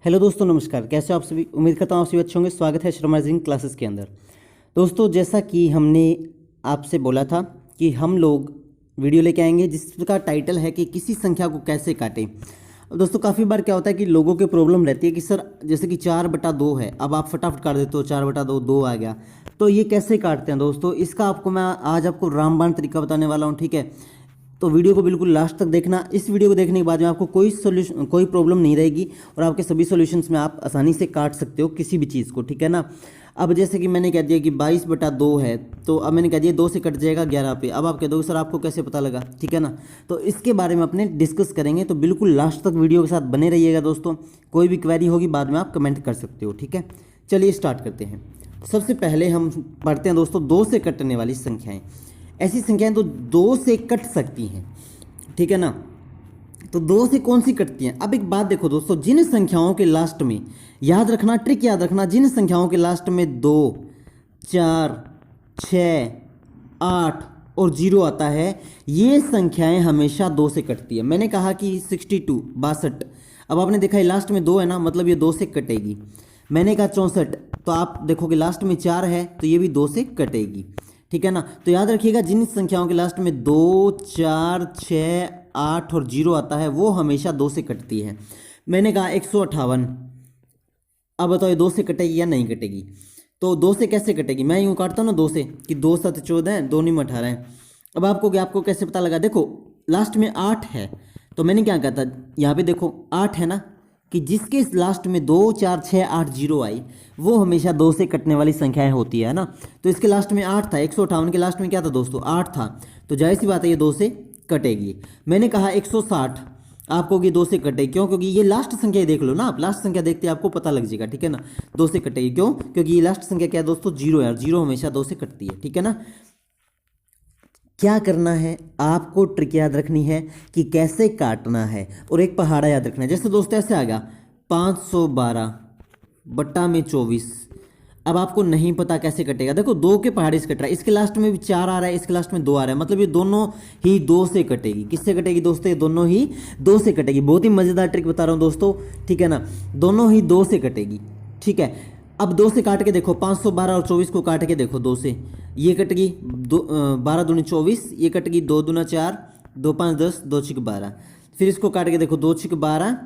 Hello दोस्तों, नमस्कार। कैसे हो आप सभी? उम्मीद करता हूँ आप सभी अच्छे होंगे। स्वागत है शर्मा रीजनिंग क्लासेस के अंदर। दोस्तों, जैसा कि हमने आपसे बोला था कि हम लोग वीडियो लेके आएंगे जिसका टाइटल है कि किसी संख्या को कैसे काटें। अब दोस्तों, काफ़ी बार क्या होता है कि लोगों के प्रॉब्लम रहती है कि सर जैसे कि 4/2 है, अब आप फटाफट काट देते हो, 4/2 2 आ गया, तो ये कैसे काटते हैं दोस्तों? इसका आपको मैं आज आपको रामबाण तरीका बताने वाला हूँ, ठीक है? तो वीडियो को बिल्कुल लास्ट तक देखना। इस वीडियो को देखने के बाद में आपको कोई प्रॉब्लम नहीं रहेगी और आपके सभी सॉल्यूशंस में आप आसानी से काट सकते हो किसी भी चीज़ को, ठीक है ना। अब जैसे कि मैंने कह दिया कि 22/2 है, तो अब मैंने कह दिया 2 से कट जाएगा 11 पे। अब आप कह दोगे सर आपको कैसे पता लगा, ठीक है ना। तो इसके बारे में अपने डिस्कस करेंगे, तो बिल्कुल लास्ट तक वीडियो के साथ बने रहिएगा दोस्तों। कोई भी क्वेरी होगी बाद में आप कमेंट कर सकते हो, ठीक है। चलिए स्टार्ट करते हैं। सबसे पहले हम पढ़ते हैं दोस्तों 2 से कटने वाली संख्याएँ। ऐसी संख्याएं तो 2 से कट सकती हैं, ठीक है ना। तो 2 से कौन सी कटती हैं? अब एक बात देखो दोस्तों, जिन संख्याओं के लास्ट में, याद रखना, ट्रिक याद रखना, जिन संख्याओं के लास्ट में 2, 4, 6, 8 और 0 आता है, ये संख्याएं हमेशा 2 से कटती है। मैंने कहा कि 62 62, अब आपने देखा है लास्ट में 2 है ना, मतलब ये 2 से कटेगी। मैंने कहा 64, तो आप देखोगे लास्ट में 4 है तो ये भी 2 से कटेगी, ठीक है ना। तो याद रखिएगा, जिन संख्याओं के लास्ट में 2, 4, 6, 8 और 0 आता है वो हमेशा 2 से कटती है। मैंने कहा 158, अब बताओ ये 2 से कटेगी या नहीं कटेगी? तो 2 से कैसे कटेगी? मैं यूँ काटता हूँ ना 2 से कि 2 7 14 है, 2 9 18 है। अब आपको कैसे पता लगा? देखो लास्ट में 8 है, तो मैंने क्या कहा था, यहाँ पे देखो 8 है ना, कि जिसके लास्ट में 2, 4, 6, 8, 0 आई वो हमेशा 2 से कटने वाली संख्याएं होती है ना। तो इसके लास्ट में 8 था, 158 के लास्ट में क्या था दोस्तों? 8 था, तो जाहिर सी बात है ये 2 से कटेगी। मैंने कहा 160, आपको ये 2 से कटेगी, क्यों? क्योंकि ये लास्ट संख्या देख लो ना, आप लास्ट संख्या देखते आपको पता लग जाएगा, ठीक है ना। 2 से कटेगी, क्यों? क्योंकि ये लास्ट संख्या क्या है दोस्तों? 0 है, 0 हमेशा 2 से कटती है, ठीक है ना। क्या करना है आपको, ट्रिक याद रखनी है कि कैसे काटना है, और एक पहाड़ा याद रखना है। जैसे दोस्तों ऐसे आ गया 512/24, अब आपको नहीं पता कैसे कटेगा। देखो 2 के पहाड़े से कट रहा है, इसके लास्ट में भी 4 आ रहा है, इसके लास्ट में 2 आ रहा है, मतलब ये दोनों ही 2 से कटेगी। किससे कटेगी दोस्तों? ये दोनों ही 2 से कटेगी। बहुत ही मजेदार ट्रिक बता रहा हूँ दोस्तों, ठीक है ना। दोनों ही 2 से कटेगी, ठीक है। अब 2 से काट के देखो, 512 और 24 को काट के देखो 2 से, ये कट गई 12 दूनी 24, ये कट गई 2 दूना 4, 2 5 10, 2 6 12। फिर इसको काट के देखो 2 6 12,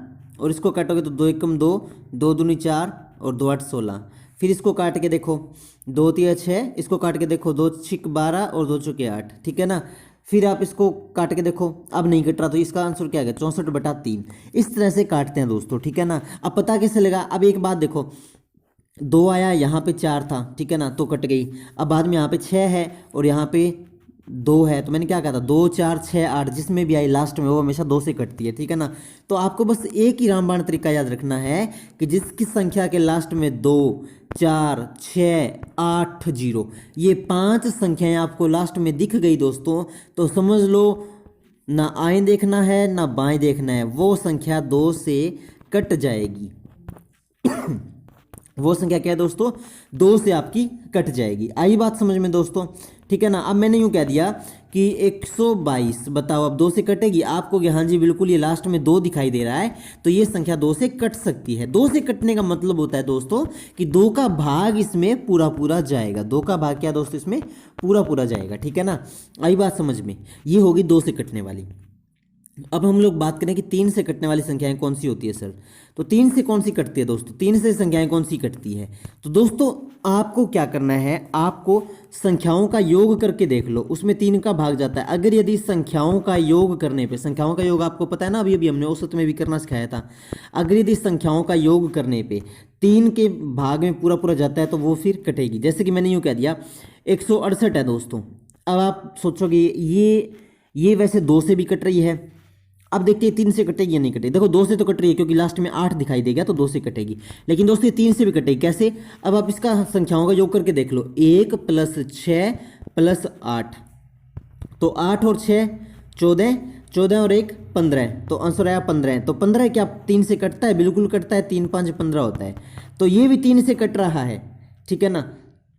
और इसको काटोगे तो 2 1 2, 2 दूनी 4 और 2 8 16। फिर इसको काट के देखो 2 3 6, इसको काट के देखो 2 6 12 और 2 6 8, ठीक है ना। फिर आप इसको काट के देखो, अब नहीं कट रहा, तो इसका आंसर क्या है? 64/3। इस तरह से काटते हैं दोस्तों, ठीक है ना। अब पता कैसे लगा? अब एक बात देखो, 2 आया, यहाँ पे 4 था, ठीक है ना, तो कट गई। अब बाद में यहाँ पे 6 है और यहाँ पे 2 है, तो मैंने क्या कहा था? 2 4 6 8, जिसमें भी आई लास्ट में वो हमेशा 2 से कटती है, ठीक है ना। तो आपको बस एक ही रामबाण तरीका याद रखना है कि जिसकी संख्या के लास्ट में 2 4 6 8 0, ये 5 संख्याएं आपको लास्ट में दिख गई दोस्तों, तो समझ लो ना आएँ देखना है ना बाएं देखना है, वो संख्या 2 से कट जाएगी। वो संख्या क्या है दोस्तों? 2 से आपकी कट जाएगी। आई बात समझ में दोस्तों, ठीक है ना। अब मैंने यूं कह दिया कि 122, बताओ अब 2 से कटेगी? आपको हाँ जी बिल्कुल, ये लास्ट में 2 दिखाई दे रहा है, तो ये संख्या 2 से कट सकती है। 2 से कटने का मतलब होता है दोस्तों कि 2 का भाग इसमें पूरा पूरा जाएगा। 2 का भाग क्या दोस्तों? इसमें पूरा पूरा जाएगा, ठीक है ना। आई बात समझ में? ये होगी 2 से कटने वाली। अब हम लोग बात करें कि 3 से कटने वाली संख्याएं कौन सी होती है सर? तो 3 से कौन सी कटती है दोस्तों? 3 से संख्याएं कौन सी कटती है? तो दोस्तों आपको क्या करना है, आपको संख्याओं का योग करके देख लो, उसमें 3 का भाग जाता है। अगर यदि संख्याओं का योग करने पे, संख्याओं का योग आपको पता है ना, अभी अभी हमने औसत में भी करना सिखाया था। अगर यदि संख्याओं का योग करने पे 3 के भाग में पूरा पूरा जाता है तो वो फिर कटेगी। जैसे कि मैंने यूँ कह दिया 168 है दोस्तों। अब आप सोचोगे ये वैसे 2 से भी कट रही है, अब देखते हैं 3 से कटेगी या नहीं कटेगी। देखो 2 से तो कट रही है क्योंकि लास्ट में 8 दिखाई देगा, तो 2 से कटेगी। लेकिन दोस्तों ये 3 से भी कटेगी, कैसे? अब आप इसका संख्याओं का योग करके देख लो, 1 + 6 + 8, तो 8 और 6 14, 14 और 1 15, तो आंसर आया 15। तो 15 क्या 3 से कटता है? बिल्कुल कटता है, 3 5 15 होता है। तो ये भी 3 से कट रहा है, ठीक है ना।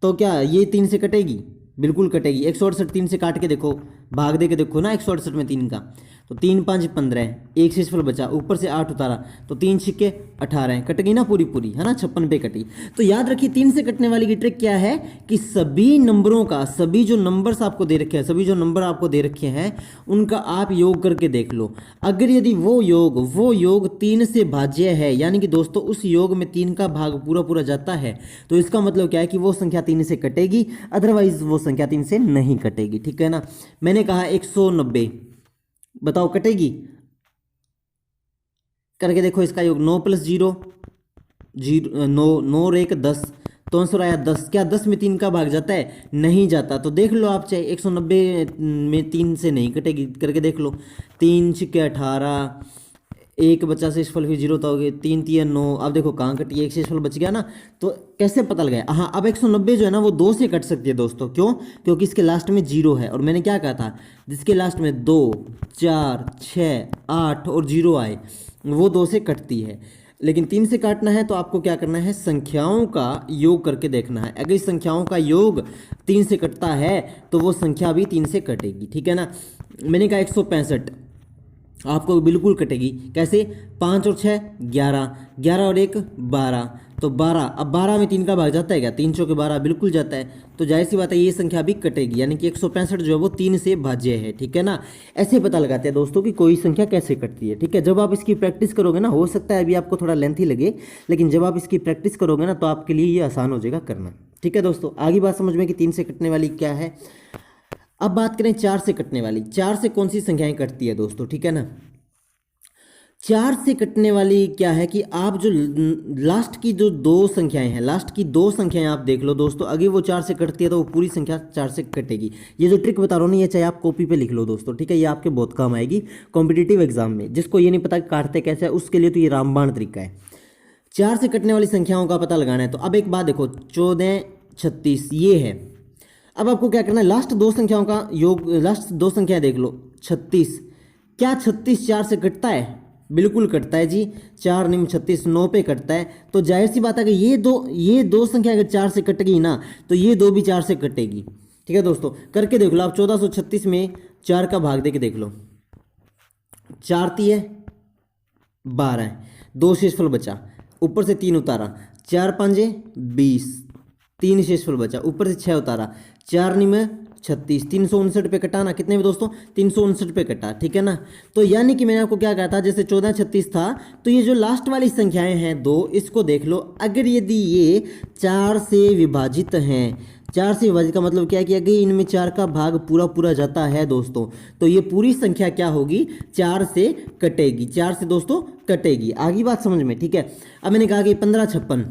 तो क्या ये 3 से कटेगी? बिल्कुल कटेगी। 168 3 से काट के देखो, भाग दे के देखो ना 168 में 3 का, तो 3 5 15, एक शेषफल बचा, ऊपर से 8 उतारा तो 3 छिक्के 18, कट गई ना पूरी पूरी, है ना, 56 पे कटी। तो याद रखिए 3 से कटने वाली की ट्रिक क्या है कि सभी नंबरों का, सभी जो नंबर्स आपको दे रखे हैं, सभी जो नंबर आपको दे रखे हैं उनका आप योग करके देख लो। अगर यदि वो योग 3 से भाज्य है, यानी कि दोस्तों उस योग में 3 का भाग पूरा पूरा जाता है, तो इसका मतलब क्या है कि वो संख्या 3 से कटेगी, अदरवाइज वो संख्या 3 से नहीं कटेगी। ठीक है ना। मैंने कहा 190, बताओ कटेगी? करके देखो इसका योग 9 + 0 0 9 9 और 1 10, तो आंसर आया 10। क्या 10 में 3 का भाग जाता है? नहीं जाता। तो देख लो आप, चाहे 190 में 3 से नहीं कटेगी, करके देख लो। 3 छिक्के 18, एक बचा शेषफल, फिर 0 हो गए, 3 3 9। अब देखो कहाँ कटी, एक शेषफल बच गया ना। तो कैसे पता लगाया? हाँ, अब 190 जो है ना वो 2 से कट सकती है दोस्तों। क्यों? क्योंकि इसके लास्ट में 0 है, और मैंने क्या कहा था, जिसके लास्ट में 2 4 6 8 और 0 आए वो 2 से कटती है। लेकिन 3 से काटना है तो आपको क्या करना है, संख्याओं का योग करके देखना है। अगर इस संख्याओं का योग 3 से कटता है तो वो संख्या भी 3 से कटेगी। ठीक है ना। मैंने कहा 165 आपको बिल्कुल कटेगी। कैसे? 5 और 6 11, 11 और 1 12, तो 12। अब 12 में 3 का भाग जाता है क्या? 3 चौके 12 बिल्कुल जाता है। तो जाहिर सी बात है ये संख्या भी कटेगी, यानी कि 165 जो है वो 3 से भाज्य है। ठीक है ना। ऐसे पता लगाते हैं दोस्तों कि कोई संख्या कैसे कटती है। ठीक है। जब आप इसकी प्रैक्टिस करोगे ना, हो सकता है अभी आपको थोड़ा लेंथी लगे, लेकिन जब आप इसकी प्रैक्टिस करोगे ना तो आपके लिए ये आसान हो जाएगा करना। ठीक है दोस्तों, आगे बात समझ में कि 3 से कटने वाली क्या है। अब बात करें 4 से कटने वाली। 4 से कौन सी संख्याएं कटती है दोस्तों? ठीक है ना। 4 से कटने वाली क्या है कि आप जो लास्ट की जो 2 संख्याएं हैं, लास्ट की 2 संख्याएं आप देख लो दोस्तों। अगर वो 4 से कटती है तो वो पूरी संख्या 4 से कटेगी। ये जो ट्रिक बता रहा हूँ ना, ये चाहे आप कॉपी पे लिख लो दोस्तों। ठीक है। ये आपके बहुत काम आएगी कॉम्पिटिटिव एग्जाम में। जिसको ये नहीं पता काटते कैसे है, उसके लिए तो ये रामबाण तरीका है। 4 से कटने वाली संख्याओं का पता लगाना है। तो अब एक बात देखो, 14 36 ये है। अब आपको क्या करना है, लास्ट 2 संख्याओं का योग, लास्ट 2 संख्याएं देख लो। 36, क्या 36 4 से कटता है? बिल्कुल कटता है जी। 4 निम 36 9 पे कटता है। तो जाहिर सी बात है कि ये दो संख्या अगर 4 से कट गई ना तो ये 2 भी 4 से कटेगी। ठीक है दोस्तों, करके देख लो आप। 1436 में 4 का भाग दे के देख लो। 4 तिये 12 है, 2 शेषफल बचा, ऊपर से 3 उतारा, 4 5 20, 3 शेषफल बचा, ऊपर से 6 उतारा, 4 निम 36, 359 पे कटा ना। कितने में दोस्तों? 359 पे कटा। ठीक है ना। तो यानी कि मैंने आपको क्या कहा था, जैसे 14 36 था, तो ये जो लास्ट वाली संख्याएं हैं 2, इसको देख लो। अगर यदि ये 4 से विभाजित हैं, 4 से विभाजित का मतलब क्या है कि अगर इनमें 4 का भाग पूरा पूरा जाता है दोस्तों, तो ये पूरी संख्या क्या होगी, 4 से कटेगी। 4 से दोस्तों कटेगी। आगे बात समझ में? ठीक है। अब मैंने कहा कि 15 56,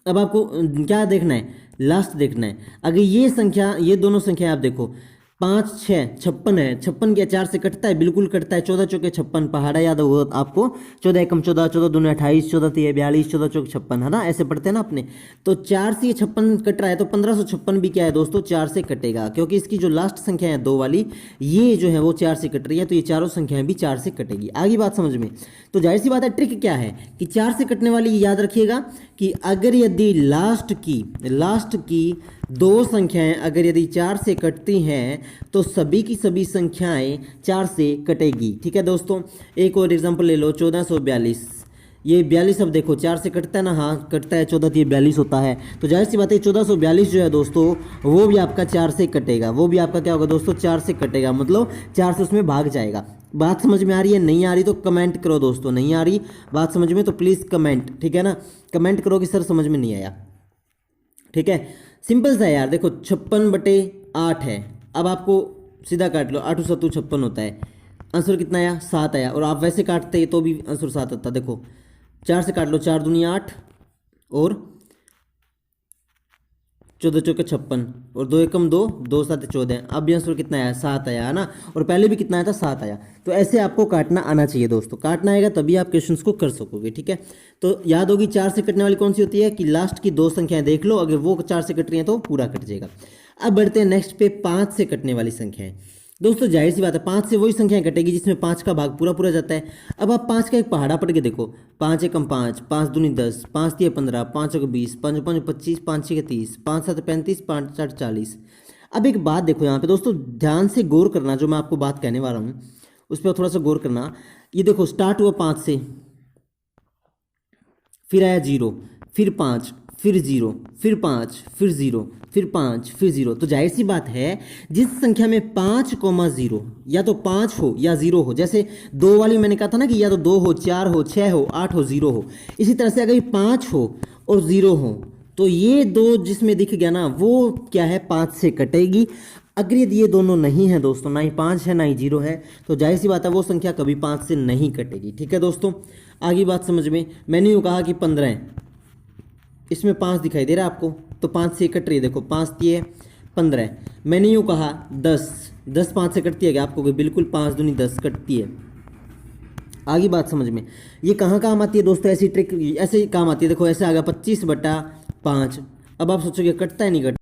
अब आपको क्या देखना है, लास्ट देखना है। अगर ये संख्या, ये दोनों संख्या आप देखो, 5 6 56 है। 56 क्या 4 से कटता है? बिल्कुल कटता है। 14 चौके 56, पहाड़ा याद हो आपको। 14 एकम 14, 14 दूनी 28, 14 तिये 42, 14 चौके 56, है ना। ऐसे पढ़ते हैं ना अपने। तो 4 से ये 56 कट रहा है, तो 1556 भी क्या है दोस्तों, 4 से कटेगा। क्योंकि इसकी जो लास्ट संख्या है 2 वाली, ये जो है वो 4 से कट रही है, तो ये चारों संख्याएं भी 4 से कटेगी। आगे बात समझ में? तो जाहिर सी बात है, ट्रिक क्या है कि 4 से कटने वाली याद रखिएगा कि अगर यदि लास्ट की 2 संख्याएं अगर यदि 4 से कटती हैं तो सभी की सभी संख्याएं 4 से कटेगी। ठीक है दोस्तों। एक और एग्जांपल ले लो, 1442, ये 42 अब देखो 4 से कटता है ना। हाँ कटता है, 14 तो ये 42 होता है। तो जाहिर सी बात है 1442 जो है दोस्तों वो भी आपका 4 से कटेगा। वो भी आपका क्या होगा दोस्तों, 4 से कटेगा, मतलब 4 से उसमें भाग जाएगा। बात समझ में आ रही है? नहीं आ रही तो कमेंट करो दोस्तों। नहीं आ रही बात समझ में तो प्लीज़ कमेंट, ठीक है ना, कमेंट करो कि सर समझ में नहीं आया। ठीक है, सिंपल सा है यार। देखो 56/8 है। अब आपको सीधा काट लो, 8 7 56 होता है। आंसर कितना आया? 7 आया। और आप वैसे काटते तो भी आंसर 7 आता। देखो 4 से काट लो, 4 दूनी 8 और 14 चौके 56 और 2 एकम 2, 2 7 14। अब भी आंसर कितना आया? 7 आया, है ना। और पहले भी कितना आया था? 7 आया। तो ऐसे आपको काटना आना चाहिए दोस्तों। काटना आएगा तभी आप क्वेश्चंस को कर सकोगे। ठीक है, तो याद होगी 4 से कटने वाली कौन सी होती है कि लास्ट की 2 संख्याएं देख लो, अगर वो 4 से कट रही हैं तो पूरा कट जाएगा। अब बढ़ते हैं नेक्स्ट पे, 5 से कटने वाली संख्याएं। दोस्तों जाहिर सी बात है 5 से वही संख्याएं कटेगी जिसमें 5 का भाग पूरा पूरा जाता है। अब आप 5 का एक पहाड़ा पढ़ के देखो, 5 एकम 5, 5 दूनी 10, 5 तिये 15, 5 एक 20, 5 5 25, 5 6 30, 5 7 35, 5 8 40। अब एक बात देखो यहाँ पे दोस्तों, ध्यान से गौर करना, जो मैं आपको बात कहने वाला हूँ उस पर थोड़ा सा गौर करना। ये देखो स्टार्ट हुआ 5 से, फिर आया 0, फिर 5, फिर 0, फिर 5, फिर 0, फिर 5, फिर 0। तो जाहिर सी बात है जिस संख्या में 5,0 या तो 5 हो या 0 हो, जैसे 2 वाली मैंने कहा था ना कि या तो 2 हो, 4 हो, 6 हो, 8 हो, 0 हो, इसी तरह से अगर 5 हो और 0 हो तो ये दो जिसमें दिख गया ना वो क्या है, 5 से कटेगी। अगर ये दोनों नहीं है दोस्तों, ना ही 5 है ना ही 0 है, तो जाहिर सी बात है वो संख्या कभी 5 से नहीं कटेगी। ठीक है दोस्तों, आगे बात समझ में। मैंने यूँ कहा कि 15 है, इसमें 5 दिखाई दे रहा है आपको, तो 5 से कट रही है, देखो 5 दिए 15 है। मैंने यूँ कहा 10, 10 5 से कटती है क्या आपको? बिल्कुल, 5 दूनी 10 कटती है। आगे बात समझ में, ये कहाँ काम आती है दोस्तों, ऐसी ट्रिक ऐसे ही काम आती है। देखो ऐसे आ गया 25/5। अब आप सोचोगे कटता है नहीं